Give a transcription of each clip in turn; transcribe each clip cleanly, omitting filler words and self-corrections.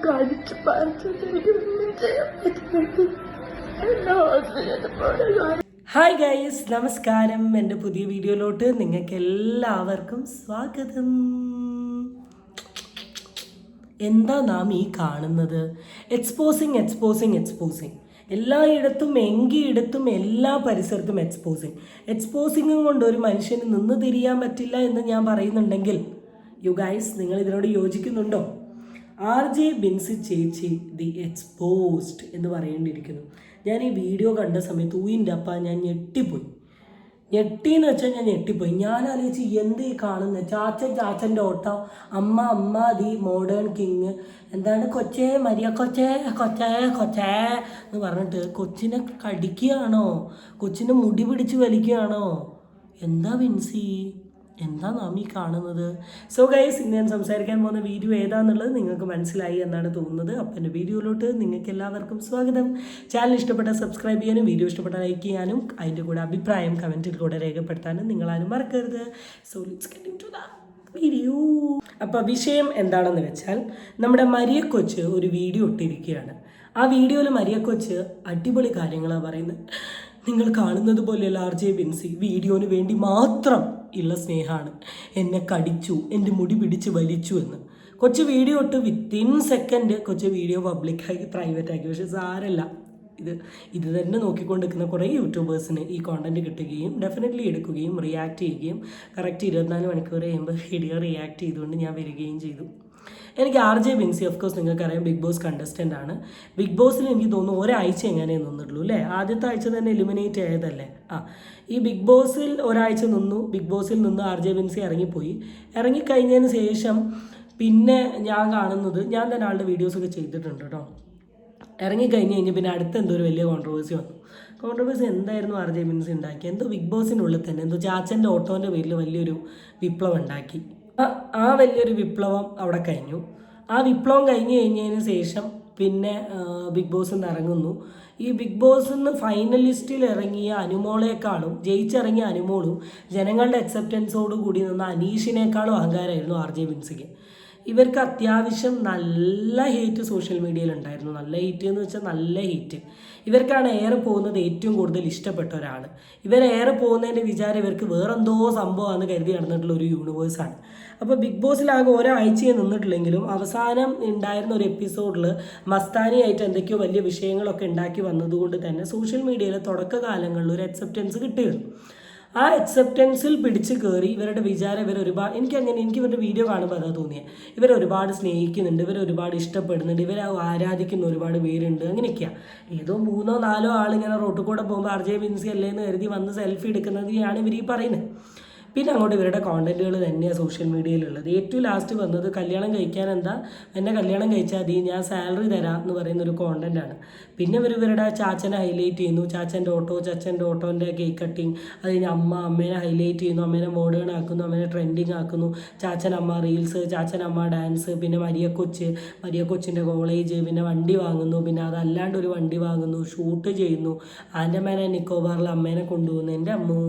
കാണിച്ചു പറിച്ചു. Hi guys, നമസ്കാരം. എൻ്റെ പുതിയ വീഡിയോയിലോട്ട് നിങ്ങൾക്ക് എല്ലാവർക്കും സ്വാഗതം. എന്താ നാം ഈ കാണുന്നത്? Exposing exposing exposing. എല്ലായിടത്തും എങ്കിയിടത്തും എല്ലാ പരിസരത്തും എക്സ്പോസിങ്ങും കൊണ്ട് ഒരു മനുഷ്യന് നിന്ന് തിരിയാൻ പറ്റില്ല എന്ന് ഞാൻ പറയുന്നുണ്ടെങ്കിൽ യു ഗൈസ്, നിങ്ങൾ ഇതിനോട് യോജിക്കുന്നുണ്ടോ? RJ ബിൻസി ചേച്ചി ദി എക്സ്പോസ്ഡ് എന്ന് പറയേണ്ടിയിരിക്കുന്നു. ഞാൻ ഈ വീഡിയോ കണ്ട സമയത്ത് ഊയിൻ്റെ അപ്പ ഞാൻ ഞെട്ടിയെന്ന് വെച്ചാൽ ഞാൻ ഞെട്ടിപ്പോയി. ഞാൻ ആലോചിച്ച് എന്ത് ഈ കാണുന്നത്? ചാച്ചൻ്റെ ഓട്ടം, അമ്മ ദി മോഡേൺ കിങ്, എന്താണ് കൊച്ചേ മരിയ കൊച്ചേ എന്ന് പറഞ്ഞിട്ട് കൊച്ചിനെ കടിക്കുകയാണോ? കൊച്ചിനെ മുടി പിടിച്ച് വലിക്കുകയാണോ? എന്താ ബിൻസി, എന്താ നാം ഈ കാണുന്നത്? സോ ഗൈസ്, ഇന്ന് ഞാൻ സംസാരിക്കാൻ പോകുന്ന വീഡിയോ ഏതാണെന്നുള്ളത് നിങ്ങൾക്ക് മനസ്സിലായി എന്നാണ് തോന്നുന്നത്. അപ്പം എൻ്റെ വീഡിയോയിലോട്ട് നിങ്ങൾക്ക് എല്ലാവർക്കും സ്വാഗതം. ചാനൽ ഇഷ്ടപ്പെട്ടാൽ സബ്സ്ക്രൈബ് ചെയ്യാനും വീഡിയോ ഇഷ്ടപ്പെട്ടാൽ ലൈക്ക് ചെയ്യാനും അതിൻ്റെ കൂടെ അഭിപ്രായം കമൻറ്റിൽ കൂടെ രേഖപ്പെടുത്താനും നിങ്ങളാരും മറക്കരുത്. So let's get into the video. അപ്പോൾ വിഷയം എന്താണെന്ന് വെച്ചാൽ, നമ്മുടെ മരിയ കൊച്ച് ഒരു വീഡിയോ ഇട്ടിരിക്കുകയാണ്. ആ വീഡിയോയിൽ മരിയ കൊച്ച് അടിപൊളി കാര്യങ്ങളാണ് പറയുന്നത്. നിങ്ങൾ കാണുന്നത് പോലെയല്ല RJ ബിൻസി, വീഡിയോന് വേണ്ടി മാത്രം ഉള്ള സ്നേഹമാണ്. എന്നെ കടിച്ചു, എൻ്റെ മുടി പിടിച്ച് വലിച്ചു എന്ന് കൊച്ചു വീഡിയോ ഇട്ട് വിത്തിൻ സെക്കൻഡ് കൊച്ചു വീഡിയോ പബ്ലിക്കാക്കി പ്രൈവറ്റാക്കി. പക്ഷെ സാരല്ല, ഇത് തന്നെ നോക്കിക്കൊണ്ടിരിക്കുന്ന കുറേ യൂട്യൂബേഴ്സിന് ഈ കോണ്ടൻറ്റ് കിട്ടുകയും ഡെഫിനറ്റ്ലി എടുക്കുകയും റിയാക്ട് ചെയ്യുകയും കറക്റ്റ് 24 മണിക്കൂർ കഴിയുമ്പോൾ വീഡിയോ റിയാക്ട് ചെയ്തുകൊണ്ട് ഞാൻ വരികയും ചെയ്തു. എനിക്ക് RJ ബിൻസി ഓഫ്കോഴ്സ് നിങ്ങൾക്കറിയാം, ബിഗ് ബോസ് കണ്ടസ്റ്റൻ്റ് ആണ്. ബിഗ് ബോസിൽ എനിക്ക് തോന്നുന്നു ഒരാഴ്ച എങ്ങനെ നിന്നിട്ടുള്ളൂ അല്ലേ? ആദ്യത്തെ ആഴ്ച തന്നെ എലിമിനേറ്റ് ആയതല്ലേ? ഈ ബിഗ് ബോസിൽ ഒരാഴ്ച നിന്നു. ബിഗ് ബോസിൽ നിന്ന് RJ ബിൻസി ഇറങ്ങിക്കഴിഞ്ഞതിന് ശേഷം പിന്നെ ഞാൻ കാണുന്നത്, ഞാൻ തന്നെ ആളുടെ വീഡിയോസൊക്കെ ചെയ്തിട്ടുണ്ട് കേട്ടോ. ഇറങ്ങിക്കഴിഞ്ഞ് പിന്നെ അടുത്ത എന്തോ ഒരു വലിയ കോൺട്രവേഴ്സി വന്നു. കോൺട്രവേഴ്സി എന്തായിരുന്നു? RJ ബിൻസി ഉണ്ടാക്കി എന്തോ ബിഗ് ബോസിനുള്ളിൽ തന്നെ എന്തോ ചാച്ചൻ്റെ ഓട്ടോൻ്റെ പേരിൽ വലിയൊരു വിപ്ലവം ഉണ്ടാക്കി. ആ വലിയൊരു വിപ്ലവം അവിടെ കഴിഞ്ഞു. ആ വിപ്ലവം കഴിഞ്ഞതിന് ശേഷം പിന്നെ ബിഗ് ബോസിൽ നിന്ന് ഇറങ്ങുന്നു. ഈ ബിഗ് ബോസിൽ നിന്ന് ഫൈനലിസ്റ്റിൽ ഇറങ്ങിയ അനുമോളേക്കാളും, ജയിച്ചിറങ്ങിയ അനുമോളും ജനങ്ങളുടെ അക്സെപ്റ്റൻസോട് കൂടി നിന്ന അനീഷിനേക്കാളും അഹങ്കാരമായിരുന്നു RJ ബിൻസിക്ക്. ഇവർക്ക് അത്യാവശ്യം നല്ല ഹേറ്റ് സോഷ്യൽ മീഡിയയിൽ ഉണ്ടായിരുന്നു. നല്ല ഹേറ്റ് എന്ന് വെച്ചാൽ നല്ല ഹേറ്റ്. ഇവർക്കാണ് ഏറെ പോകുന്നത് ഏറ്റവും കൂടുതൽ ഇഷ്ടപ്പെട്ട ഒരാൾ. ഇവരേറെ പോകുന്നതിൻ്റെ വിചാരം ഇവർക്ക് വേറെന്തോ സംഭവമാണെന്ന് കരുതി നടന്നിട്ടുള്ള ഒരു യൂണിവേഴ്സാണ്. അപ്പോൾ ബിഗ് ബോസിലാകെ ഒരാഴ്ചയെ നിന്നിട്ടില്ലെങ്കിലും അവസാനം ഉണ്ടായിരുന്ന ഒരു എപ്പിസോഡിൽ മസ്താനിയായിട്ട് എന്തൊക്കെയോ വലിയ വിഷയങ്ങളൊക്കെ ഉണ്ടാക്കി വന്നതുകൊണ്ട് തന്നെ സോഷ്യൽ മീഡിയയിലെ തുടക്കകാലങ്ങളിൽ ഒരു അക്സെപ്റ്റൻസ് കിട്ടിയിരുന്നു. ആ അക്സെപ്റ്റൻസിൽ പിടിച്ച് കയറി ഇവരുടെ വിചാരം എനിക്ക് ഇവരുടെ വീഡിയോ കാണുമ്പോൾ അതാ തോന്നിയത്. ഇവരൊരുപാട് സ്നേഹിക്കുന്നുണ്ട്, ഇവരൊരുപാട് ഇഷ്ടപ്പെടുന്നുണ്ട്, ഇവരെ ആരാധിക്കുന്ന ഒരുപാട് പേരുണ്ട്, അങ്ങനെയൊക്കെയാണ്. ഏതോ 3-4 ആളിങ്ങനെ റോട്ടിൽ കൂടെ പോകുമ്പോൾ RJ ബിൻസി അല്ലേ എന്ന് കരുതി വന്ന് സെൽഫി എടുക്കുന്നതിനെയാണ് ഇവർ ഈ പറയുന്നത്. പിന്നെ അങ്ങോട്ട് ഇവരുടെ കോണ്ടൻറ്റുകൾ തന്നെയാണ് സോഷ്യൽ മീഡിയയിലുള്ളത്. ഏറ്റവും ലാസ്റ്റ് വന്നത് കല്യാണം കഴിക്കാൻ എന്നെ കല്യാണം കഴിച്ചാൽ മതി, ഞാൻ സാലറി തരാം എന്ന് പറയുന്നൊരു കോണ്ടൻറ്റാണ്. പിന്നെ ഇവരുടെ ചാച്ചനെ ഹൈലൈറ്റ് ചെയ്യുന്നു. ചാച്ചൻ്റെ ഓട്ടോൻ്റെ കേക്ക് കട്ടിങ്, അത് കഴിഞ്ഞ് അമ്മേനെ ഹൈലൈറ്റ് ചെയ്യുന്നു, അമ്മേനെ മോഡേൺ ആക്കുന്നു, അമ്മേനെ ട്രെൻഡിങ് ആക്കുന്നു. ചാച്ചനമ്മ റീൽസ്, ചാച്ചനമ്മ ഡാൻസ്, പിന്നെ മരിയ കൊച്ചിൻ്റെ കോളേജ്, പിന്നെ വണ്ടി വാങ്ങുന്നു, പിന്നെ അതല്ലാണ്ട് ഒരു വണ്ടി വാങ്ങുന്നു, ഷൂട്ട് ചെയ്യുന്നു, ആൻഡമാൻ ആൻഡ് നിക്കോബാറിൽ അമ്മേനെ കൊണ്ടുപോകുന്നു. എൻ്റെ അമ്മോ,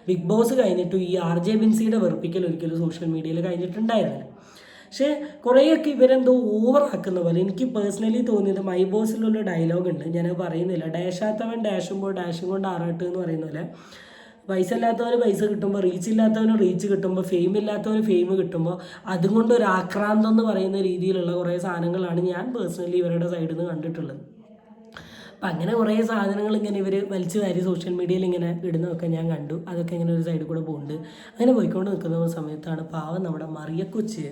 ബിഗ് ബോസ് കഴിഞ്ഞിട്ട് ഈ RJ ബിൻസിയുടെ വെറുപ്പിക്കൽ ഒരിക്കലും സോഷ്യൽ മീഡിയയിൽ കഴിഞ്ഞിട്ടുണ്ടായിരുന്നില്ല. പക്ഷേ കുറേയൊക്കെ ഇവരെന്തോ ഓവറാക്കുന്ന പോലെ എനിക്ക് പേഴ്സണലി തോന്നിയത്. മൈ ബോസിലുള്ള ഡയലോഗ് ഉണ്ട്, ഞാനത് പറയുന്നില്ല. ഡാഷാത്തവൻ ഡാഷുമ്പോൾ ഡാഷും കൊണ്ട് ആറാട്ട് എന്ന് പറയുന്ന പോലെ പൈസ ഇല്ലാത്തവന് പൈസ കിട്ടുമ്പോൾ, റീച്ച് ഇല്ലാത്തവന് റീച്ച് കിട്ടുമ്പോൾ, ഫെയിം ഇല്ലാത്തവന് ഫെയിം കിട്ടുമ്പോൾ അതുകൊണ്ട് ഒരു ആക്രാന്തം എന്ന് പറയുന്ന രീതിയിലുള്ള കുറേ സാധനങ്ങളാണ് ഞാൻ പേഴ്സണലി ഇവരുടെ സൈഡിൽ നിന്ന് കണ്ടിട്ടുള്ളത്. അപ്പം അങ്ങനെ കുറേ സാധനങ്ങൾ ഇങ്ങനെ ഇവർ വലിച്ചു വാരി സോഷ്യൽ മീഡിയയിൽ ഇങ്ങനെ ഇടുന്നതൊക്കെ ഞാൻ കണ്ടു. അതൊക്കെ ഇങ്ങനെ ഒരു സൈഡിൽ കൂടെ പോകുന്നുണ്ട്. അങ്ങനെ പോയിക്കൊണ്ട് നിൽക്കുന്ന സമയത്താണ് പാവം നമ്മുടെ മറിയക്കൊച്ച്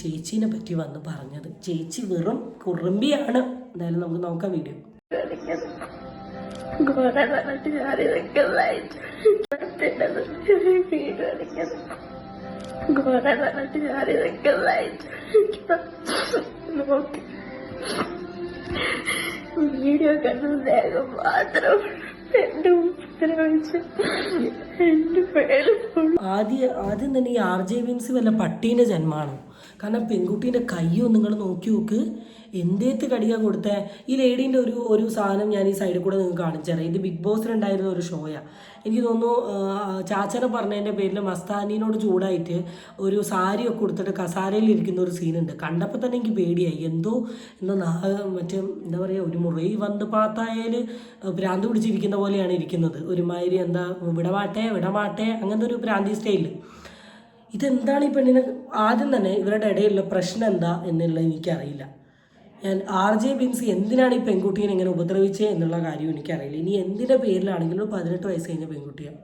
ചേച്ചീനെ പറ്റി വന്ന് പറഞ്ഞത്. ചേച്ചി വെറും കുറുമ്പിയാണ്. എന്തായാലും നമുക്ക് നോക്കാം വീഡിയോ. വീഡിയോ കണ്ടു മാത്രം ആദ്യം തന്നെ ഈ RJ ബിൻസി വല്ല പട്ടീൻ്റെ ജന്മമാണോ? കാരണം പെൺകുട്ടീൻ്റെ കയ്യോ നിങ്ങൾ നോക്കി നോക്ക്, എന്തേത്ത് കടിയാ കൊടുത്തേ. ഈ ലേഡീൻ്റെ ഒരു സാധനം ഞാൻ ഈ സൈഡിൽ കൂടെ നിങ്ങൾക്ക് കാണിച്ചു തരാം. ഇത് ബിഗ് ബോസിലുണ്ടായിരുന്ന ഒരു ഷോയാണ്. എനിക്ക് തോന്നുന്നു ചാച്ചനെ പറഞ്ഞതിൻ്റെ പേരിൽ മസ്താനിനോട് ചൂടായിട്ട് ഒരു സാരിയൊക്കെ കൊടുത്തിട്ട് കസാരയിൽ ഇരിക്കുന്ന ഒരു സീനുണ്ട്. കണ്ടപ്പോൾ തന്നെ എനിക്ക് പേടിയായി. എന്തോ മറ്റേ എന്താ പറയുക, ഒരു മുറി വന്ന് പാത്തായാൽ ഭ്രാന്ത് പിടിച്ചിരിക്കുന്ന പോലെയാണ് ഇരിക്കുന്നത്. ഒരുമാതിരി എന്താ വിടമാട്ടെ അങ്ങനത്തെ ഒരു ഭ്രാന്തി സ്റ്റൈലിൽ. ഇതെന്താണ് ഈ പെണ്ണിന്? ആദ്യം തന്നെ ഇവരുടെ ഇടയിലുള്ള പ്രശ്നം എന്താ എന്നുള്ളത് എനിക്കറിയില്ല. ഞാൻ RJ ബിൻസി എന്തിനാണ് ഈ പെൺകുട്ടീനെ ഇങ്ങനെ ഉപദ്രവിച്ചത് എന്നുള്ള കാര്യം എനിക്കറിയില്ല. ഇനി എന്തിൻ്റെ പേരിലാണെങ്കിലും 18 വയസ്സ് കഴിഞ്ഞ പെൺകുട്ടിയാണ്.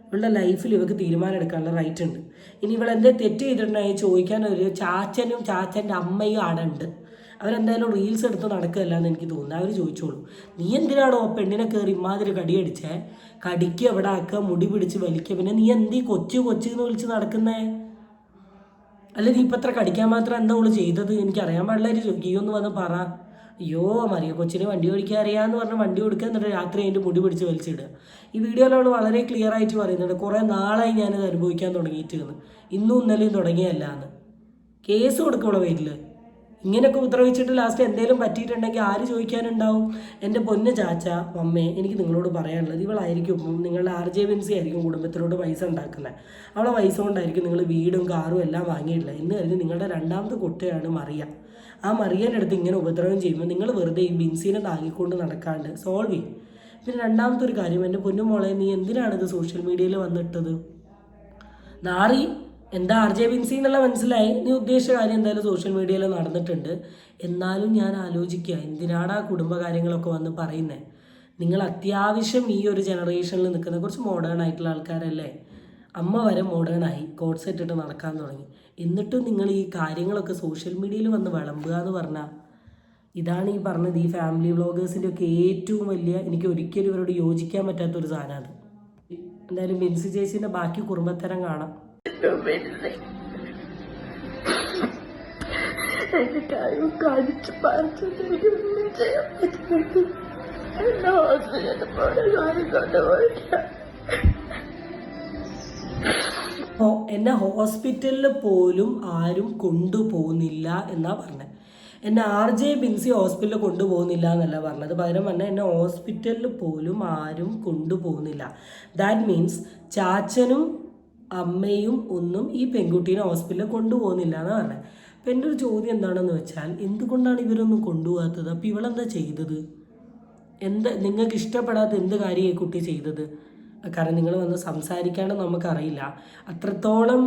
ഇവളുടെ ലൈഫിൽ ഇവർക്ക് തീരുമാനം എടുക്കാനുള്ള റൈറ്റ് ഉണ്ട്. ഇനി ഇവളെന്തേ തെറ്റ് ചെയ്തിട്ടുണ്ടെങ്കിൽ ചോദിക്കാൻ ഒരു ചാച്ചനും ചാച്ചൻ്റെ അമ്മയും അവിടെ ഉണ്ട്. അവരെന്തായാലും റീൽസ് എടുത്ത് നടക്കുകയല്ല എന്ന് എനിക്ക് തോന്നുന്നു. അവർ ചോദിച്ചോളൂ, നീ എന്തിനാണോ പെണ്ണിനെ കയറി ഇമാതിരി കടിയടിച്ചേ? കടിക്ക് എവിടെ ആക്കുക, മുടി പിടിച്ച് വലിക്കുക, പിന്നെ നീ എന്തീ കൊച്ചു എന്ന് വിളിച്ച് നടക്കുന്നേ? അല്ല, നീ ഇപ്പം എത്ര കടിക്കാൻ മാത്രം എന്താ അവള് ചെയ്തത്? എനിക്കറിയാൻ പാടില്ലായിരുന്നു. ചോദിക്കുക ഒന്ന് വന്ന് പറ. അയ്യോ, മറിയ കൊച്ചിന് വണ്ടി ഓടിക്കാൻ അറിയാമെന്ന് പറഞ്ഞ് വണ്ടി കൊടുക്കുക, എന്നിട്ട് രാത്രി അതിൻ്റെ മുടി പിടിച്ച് വലിച്ചിടുക. ഈ വീഡിയോയിൽ അവൾ വളരെ ക്ലിയർ ആയിട്ട് പറയുന്നുണ്ട്, കുറേ നാളായി ഞാനത് അനുഭവിക്കാൻ തുടങ്ങിയിട്ട് എന്ന്. ഇന്നും ഇന്നലെയും തുടങ്ങിയല്ല എന്ന്. കേസ് കൊടുക്കുള്ള പേരിൽ ഇങ്ങനെയൊക്കെ ഉപദ്രവിച്ചിട്ട് ലാസ്റ്റ് എന്തെങ്കിലും പറ്റിയിട്ടുണ്ടെങ്കിൽ ആര് ചോദിക്കാനുണ്ടാവും? എൻ്റെ പൊന്ന് ചാച്ച അമ്മേ, എനിക്ക് നിങ്ങളോട് പറയാനുള്ളത്, ഇവളായിരിക്കും നിങ്ങളുടെ RJ ബിൻസി ആയിരിക്കും കുടുംബത്തിലോട്ട് പൈസ ഉണ്ടാക്കുന്നത്. അവളെ പൈസ കൊണ്ടായിരിക്കും നിങ്ങൾ വീടും കാറും എല്ലാം വാങ്ങിയിട്ടില്ല എന്ന് കഴിഞ്ഞ് നിങ്ങളുടെ രണ്ടാമത്തെ കുട്ടിയാണ് മറിയ. ആ മറിയൻ്റെ അടുത്ത് ഇങ്ങനെ ഉപദ്രവം ചെയ്യുമ്പോൾ നിങ്ങൾ വെറുതെ ഈ ബിൻസിനെ താങ്ങിക്കൊണ്ട് നടക്കാണ്ട് സോൾവ് ചെയ്യും. പിന്നെ രണ്ടാമത്തെ ഒരു കാര്യം, എൻ്റെ പൊന്നുമോളെ, നീ എന്തിനാണിത് സോഷ്യൽ മീഡിയയിൽ വന്നിട്ടത്? നാറി എന്താ RJ ബിൻസി എന്നുള്ള മനസ്സിലായി. നീ ഉദ്ദേശിച്ച കാര്യം എന്തായാലും സോഷ്യൽ മീഡിയയിൽ നടന്നിട്ടുണ്ട്. എന്നാലും ഞാൻ ആലോചിക്കുക, എന്തിനാണ് ആ കുടുംബകാര്യങ്ങളൊക്കെ വന്ന് പറയുന്നത്? നിങ്ങൾ അത്യാവശ്യം ഈ ഒരു ജനറേഷനിൽ നിൽക്കുന്ന കുറച്ച് മോഡേൺ ആയിട്ടുള്ള ആൾക്കാരല്ലേ? അമ്മ വരെ മോഡേൺ ആയി, കോട്ട് സെറ്റ് ഇട്ട് നടക്കാൻ തുടങ്ങി. എന്നിട്ടും നിങ്ങൾ ഈ കാര്യങ്ങളൊക്കെ സോഷ്യൽ മീഡിയയിൽ വന്ന് വിളമ്പുക എന്ന് പറഞ്ഞാൽ, ഇതാണ് ഈ പറഞ്ഞത് ഈ ഫാമിലി വ്ളോഗേഴ്സിൻ്റെ ഒക്കെ ഏറ്റവും വലിയ, എനിക്ക് ഒരിക്കലും ഇവരോട് യോജിക്കാൻ പറ്റാത്തൊരു സാധനമാണ്. എന്തായാലും ബിൻസി ചേച്ചീൻ്റെ ബാക്കി കുടുംബത്തരം കാണാം. എനിക്കാരും കാണിച്ച് പറിച്ചത് എനിക്ക് ഒന്നും ചെയ്യാൻ പറ്റുന്നു. എന്നെ ഹോസ്പിറ്റലിൽ പോയി കാര്യം കൊണ്ടുപോയില്ല. എന്നെ ഹോസ്പിറ്റലിൽ പോലും ആരും കൊണ്ടുപോകുന്നില്ല എന്നാ പറഞ്ഞത്. എന്നെ RJ ബിൻസി ഹോസ്പിറ്റലിൽ കൊണ്ടുപോകുന്നില്ല എന്നല്ല പറഞ്ഞത്. പകരം പറഞ്ഞാൽ എന്നെ ഹോസ്പിറ്റലിൽ പോലും ആരും കൊണ്ടുപോകുന്നില്ല. ദാറ്റ് മീൻസ് ചാച്ചനും അമ്മയും ഒന്നും ഈ പെൺകുട്ടീനെ ഹോസ്പിറ്റലിൽ കൊണ്ടുപോകുന്നില്ല എന്ന് പറഞ്ഞത്. അപ്പം എൻ്റെ ഒരു ചോദ്യം എന്താണെന്ന് വെച്ചാൽ, എന്തുകൊണ്ടാണ് ഇവരൊന്നും കൊണ്ടുപോകാത്തത്? അപ്പോൾ ഇവളെന്താ ചെയ്തത്? നിങ്ങൾക്ക് ഇഷ്ടപ്പെടാത്ത എന്ത് കാര്യം ഈ കുട്ടി ചെയ്തത്? കാരണം നിങ്ങൾ വന്ന് സംസാരിക്കാണ്ട് നമുക്കറിയില്ല. അത്രത്തോളം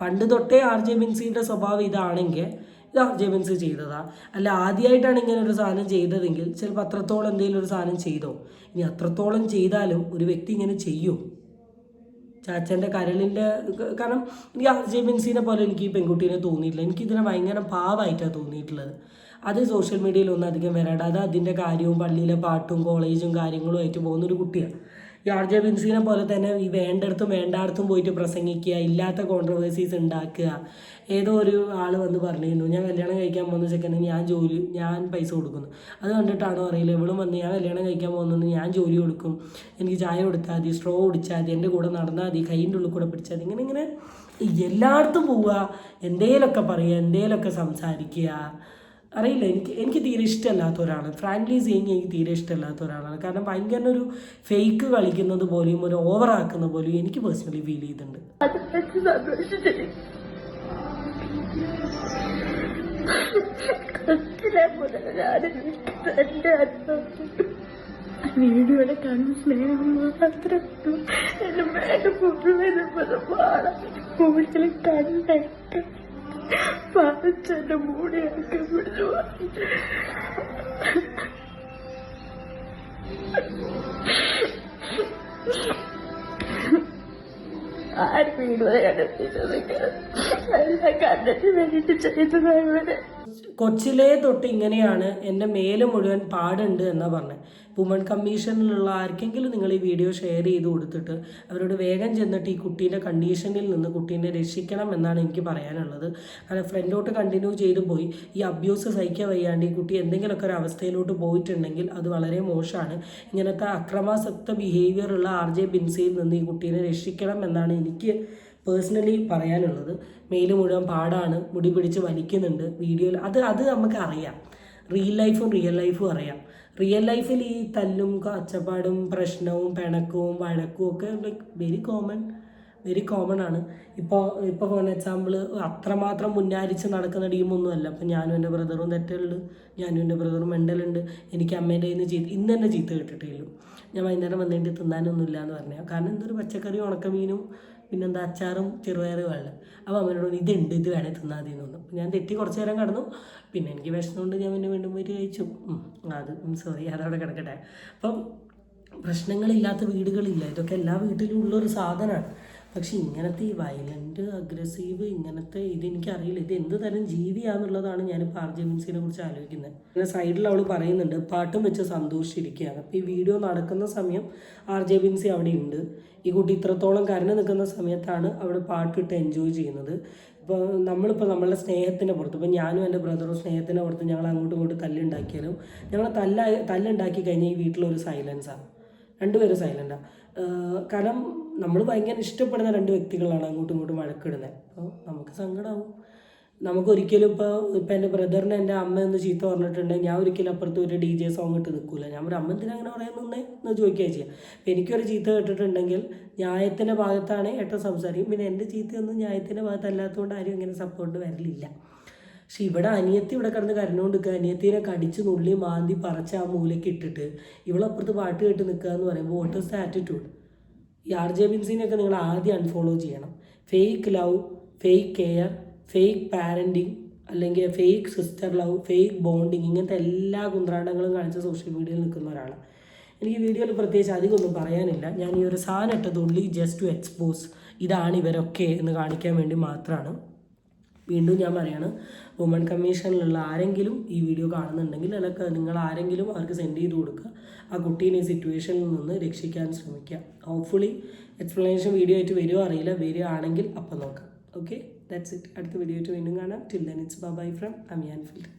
പണ്ട് തൊട്ടേ RJ ബിൻസിയുടെ സ്വഭാവം ഇതാണെങ്കിൽ ഇത് RJ ബിൻസി ചെയ്തതാ. അല്ല ആദ്യമായിട്ടാണ് ഇങ്ങനെ ഒരു സാധനം ചെയ്തതെങ്കിൽ ചിലപ്പോൾ അത്രത്തോളം എന്തെങ്കിലും ഒരു സാധനം ചെയ്തോ? ഇനി അത്രത്തോളം ചെയ്താലും ഒരു വ്യക്തി ഇങ്ങനെ ചെയ്യുമോ? ചാച്ചൻ്റെ കരളിൻ്റെ കാരണം എനിക്ക് RJ ബിൻസിനെ പോലെ എനിക്ക് ഈ പെൺകുട്ടീനെ തോന്നിയിട്ടില്ല. എനിക്കിതിനെ ഭയങ്കര പാവമായിട്ടാണ് തോന്നിയിട്ടുള്ളത്. അത് സോഷ്യൽ മീഡിയയിൽ ഒന്നും അധികം വരാതെ അതിൻ്റെ കാര്യവും പള്ളിയിലെ പാട്ടും കോളേജും കാര്യങ്ങളും ആയിട്ട് പോകുന്നൊരു കുട്ടിയാണ്. ഈ RJ ബിൻസിനെ പോലെ തന്നെ ഈ വേണ്ടയിടത്തും വേണ്ടായിടത്തും പോയിട്ട് പ്രസംഗിക്കുക, ഇല്ലാത്ത കോൺട്രവേഴ്സീസ് ഉണ്ടാക്കുക. ഏതോ ഒരു ആൾ വന്ന് പറഞ്ഞിരുന്നു, ഞാൻ കല്യാണം കഴിക്കാൻ പോകുന്ന ചെക്കന് ഞാൻ പൈസ കൊടുക്കുന്നു. അത് കണ്ടിട്ടാണോ അറിയില്ല, ഇവളും വന്ന് ഞാൻ കല്യാണം കഴിക്കാൻ പോകുന്നത് ഞാൻ ജോലി കൊടുക്കും, എനിക്ക് ചായ കൊടുത്താൽ മതി, സ്ട്രോ കുടിച്ചാൽ മതി, എൻ്റെ കൂടെ നടന്നാൽ മതി, കൈൻ്റെ ഉള്ളിൽ കൂടെ പിടിച്ചാൽ മതി. ഇങ്ങനെ എല്ലായിടത്തും പോവുക, എന്തേലൊക്കെ പറയുക, എന്തേലൊക്കെ സംസാരിക്കുക. അറിയില്ല, എനിക്ക് തീരെ ഇഷ്ടമല്ലാത്ത ഒരാളാണ്. ഫ്രാങ്ക്ലി സീയിങ് എനിക്ക് തീരെ ഇഷ്ടമല്ലാത്ത ഒരാളാണ്. കാരണം ഭയങ്കര ഒരു ഫേക്ക് കളിക്കുന്നത് പോലെയും ഒരു ഓവറാക്കുന്ന പോലെയും എനിക്ക് പേഴ്സണലി ഫീൽ ചെയ്തിട്ടുണ്ട്. വീഡിയോയുടെ കാണുന്ന സ്നേഹം മാത്രം എന്റെ മേലെ കൂടുതലും കണ്ണൊക്കെ പറിച്ചെന്റെ മൂടിയൊക്കെ പിടിച്ചു. ആരും വീഡിയോ കണ്ടെത്തിച്ചത് എല്ലാം കണ്ടിട്ട് വേണ്ടിട്ട് ചെയ്തതാണ്. കൊച്ചിലേ തൊട്ട് ഇങ്ങനെയാണ്, എൻ്റെ മേലെ മുഴുവൻ പാടുണ്ട് എന്നാണ് പറഞ്ഞത്. വുമൺ കമ്മീഷനിലുള്ള ആർക്കെങ്കിലും നിങ്ങൾ ഈ വീഡിയോ ഷെയർ ചെയ്ത് കൊടുത്തിട്ട് അവരോട് വേഗം ചെന്നിട്ട് ഈ കുട്ടീൻ്റെ കണ്ടീഷനിൽ നിന്ന് കുട്ടീനെ രക്ഷിക്കണം എന്നാണ് എനിക്ക് പറയാനുള്ളത്. കാരണം ഫ്രണ്ടോട്ട് കണ്ടിന്യൂ ചെയ്തു പോയി ഈ അബ്യൂസ് സഹിക്കാൻ വയ്യാണ്ട് ഈ കുട്ടി എന്തെങ്കിലുമൊക്കെ ഒരു അവസ്ഥയിലോട്ട് പോയിട്ടുണ്ടെങ്കിൽ അത് വളരെ മോശമാണ്. ഇങ്ങനത്തെ അക്രമാസക്ത ബിഹേവിയർ ഉള്ള RJ ബിൻസിയിൽ നിന്ന് ഈ കുട്ടീനെ രക്ഷിക്കണം എന്നാണ് എനിക്ക് പേഴ്സണലി പറയാനുള്ളത്. മെയിൽ മുഴുവൻ പാടാണ്, മുടി പിടിച്ച് വലിക്കുന്നുണ്ട് വീഡിയോയിൽ. അത് നമുക്ക് അറിയാം, റിയൽ ലൈഫും അറിയാം. റിയൽ ലൈഫിൽ ഈ തല്ലും കച്ചപ്പാടും പ്രശ്നവും പിണക്കവും വഴക്കും ഒക്കെ ലൈക്ക് വെരി കോമൺ ആണ്. ഇപ്പോൾ ഫോർ എക്സാമ്പിൾ അത്രമാത്രം മുന്നാരിച്ച് നടക്കുന്ന ടീമൊന്നുമല്ല. അപ്പം ഞാനും എൻ്റെ ബ്രദറും തെറ്റുള്ളൂ, ഞാനും എൻ്റെ ബ്രദറും മെൻ്റലുണ്ട്. എനിക്ക് അമ്മേൻ്റെ കയ്യിൽ നിന്ന് ഇന്ന് തന്നെ ചീത്ത കിട്ടിയിട്ടേ ഞാൻ വൈകുന്നേരം വന്നിട്ട് തിന്നാനൊന്നുമില്ല എന്ന് പറഞ്ഞാൽ. കാരണം എന്തൊരു പച്ചക്കറി ഉണക്കമീനും പിന്നെന്താ അച്ചാറും ചെറുപയർ വെള്ളം. അപ്പോൾ അമ്മേനോട് ഇതുണ്ട്, ഇത് വേണേൽ തിന്നാൽ മതി എന്ന് പറഞ്ഞു. അപ്പോൾ ഞാൻ തെറ്റി കുറച്ച് നേരം കിടന്നു. പിന്നെ എനിക്ക് വിഷമമുണ്ട്, ഞാൻ പിന്നെ വീണ്ടും പോയിട്ട് കഴിച്ചു. സോറി, അതവിടെ കിടക്കട്ടെ. അപ്പം പ്രശ്നങ്ങളില്ലാത്ത വീടുകളില്ല. ഇതൊക്കെ എല്ലാ വീട്ടിലും ഉള്ളൊരു സാധനമാണ്. പക്ഷെ ഇങ്ങനത്തെ ഈ വയലൻറ്റ് അഗ്രസീവ് ഇങ്ങനത്തെ ഇതെനിക്കറിയില്ല, ഇത് എന്ത് തരം ജീവിയാന്നുള്ളതാണ് ഞാനിപ്പോൾ ആർ ജെ ബിൻസിനെ കുറിച്ച് ആലോചിക്കുന്നത്. പിന്നെ സൈഡിൽ അവൾ പറയുന്നുണ്ട് പാട്ടും വെച്ച് സന്തോഷിച്ചിരിക്കുകയാണ്. അപ്പോൾ ഈ വീഡിയോ നടക്കുന്ന സമയം ആർ ജെ ബിൻസി അവിടെ ഉണ്ട്. ഈ കുട്ടി ഇത്രത്തോളം കരഞ്ഞു നിൽക്കുന്ന സമയത്താണ് അവിടെ പാട്ടിട്ട് എൻജോയ് ചെയ്യുന്നത്. ഇപ്പോൾ നമ്മളുടെ സ്നേഹത്തിൻ്റെ പുറത്ത്, ഇപ്പോൾ ഞാനും എൻ്റെ ബ്രദറും സ്നേഹത്തിൻ്റെ പുറത്ത് ഞങ്ങൾ അങ്ങോട്ടും ഇങ്ങോട്ടും തല്ലുണ്ടാക്കിയാലും ഞങ്ങൾ തല്ലുണ്ടാക്കി കഴിഞ്ഞാൽ ഈ വീട്ടിലൊരു സൈലൻസാണ്, രണ്ടുപേരും സൈലൻ്റാണ്. കാരണം നമ്മൾ ഭയങ്കര ഇഷ്ടപ്പെടുന്ന രണ്ട് വ്യക്തികളാണ് അങ്ങോട്ടും ഇങ്ങോട്ടും വഴക്കിടുന്നത്. അപ്പോൾ നമുക്ക് സങ്കടമാവും. നമുക്കൊരിക്കലും ഇപ്പോൾ എൻ്റെ ബ്രദറിനെ എൻ്റെ അമ്മ എന്ന് ചീത്ത പറഞ്ഞിട്ടുണ്ടെങ്കിൽ ഞാൻ ഒരിക്കലും അപ്പുറത്ത് ഒരു DJ സോങ് ഇട്ട് നിൽക്കില്ല. ഞാൻ ഒരു അമ്മ എന്തിനാ അങ്ങനെ പറയുന്നേ എന്ന് ചോദിക്കുകയാണ് ചെയ്യുക. അപ്പോൾ എനിക്കൊരു ചീത്ത കേട്ടിട്ടുണ്ടെങ്കിൽ ന്യായത്തിൻ്റെ ഭാഗത്താണ് ഏട്ടൻ സംസാരിക്കും. പിന്നെ എൻ്റെ ചീത്തയൊന്നും ന്യായത്തിൻ്റെ ഭാഗത്തല്ലാത്തതുകൊണ്ട് ആരും ഇങ്ങനെ സപ്പോർട്ട് വരലില്ല. പക്ഷെ ഇവിടെ അനിയത്തി ഇവിടെ കിടന്ന് കരഞ്ഞുകൊണ്ട് നിൽക്കുക, അനിയത്തിനെ കടിച്ച് നുള്ളി മാന്തി പറിച്ച് ആ മൂലയ്ക്ക് ഇട്ടിട്ട് ഇവളപ്പുറത്ത് പാട്ട് കേട്ട് നിൽക്കുക എന്ന് പറയുമ്പോൾ വാട്ട് ഈസ് ദ ആറ്റിറ്റ്യൂഡ്? ഈ ആർ ജെ ബിൻസിനെയൊക്കെ നിങ്ങൾ ആദ്യം അൺഫോളോ ചെയ്യണം. Fake love, fake care, fake parenting, അല്ലെങ്കിൽ fake sister love, fake bonding, ഇങ്ങനത്തെ എല്ലാ കുന്ത്രാണ്ടങ്ങളും കാണിച്ച് സോഷ്യൽ മീഡിയയിൽ നിൽക്കുന്ന ഒരാളാണ്. എനിക്ക് വീഡിയോയിൽ പ്രത്യേകിച്ച് അധികമൊന്നും പറയാനില്ല. ഞാൻ ഈ ഒരു സാധനം ഇട്ടത് ഓൺലി ജസ്റ്റ് ടു എക്സ്പോസ് ഇതാണ് ഇവരൊക്കെ എന്ന് കാണിക്കാൻ വേണ്ടി മാത്രമാണ്. വീണ്ടും ഞാൻ പറയാണ്, വുമൺ കമ്മീഷനിലുള്ള ആരെങ്കിലും ഈ വീഡിയോ കാണുന്നുണ്ടെങ്കിൽ അല്ലെങ്കിൽ നിങ്ങൾ ആരെങ്കിലും അവർക്ക് സെൻഡ് ചെയ്ത് കൊടുക്കുക. ആ കുട്ടീനെ ഈ സിറ്റുവേഷനിൽ നിന്ന് രക്ഷിക്കാൻ ശ്രമിക്കുക. ഹോപ്പ്ഫുള്ളി എക്സ്പ്ലനേഷൻ വീഡിയോ ആയിട്ട് വരുമോ അറിയില്ല, വരികയാണെങ്കിൽ അപ്പം നോക്കാം. Okay, that's it. അടുത്ത വീഡിയോ ആയിട്ട് വീണ്ടും കാണാം. Till then it's bye from അമിയാൻ ഫീൽഡ്.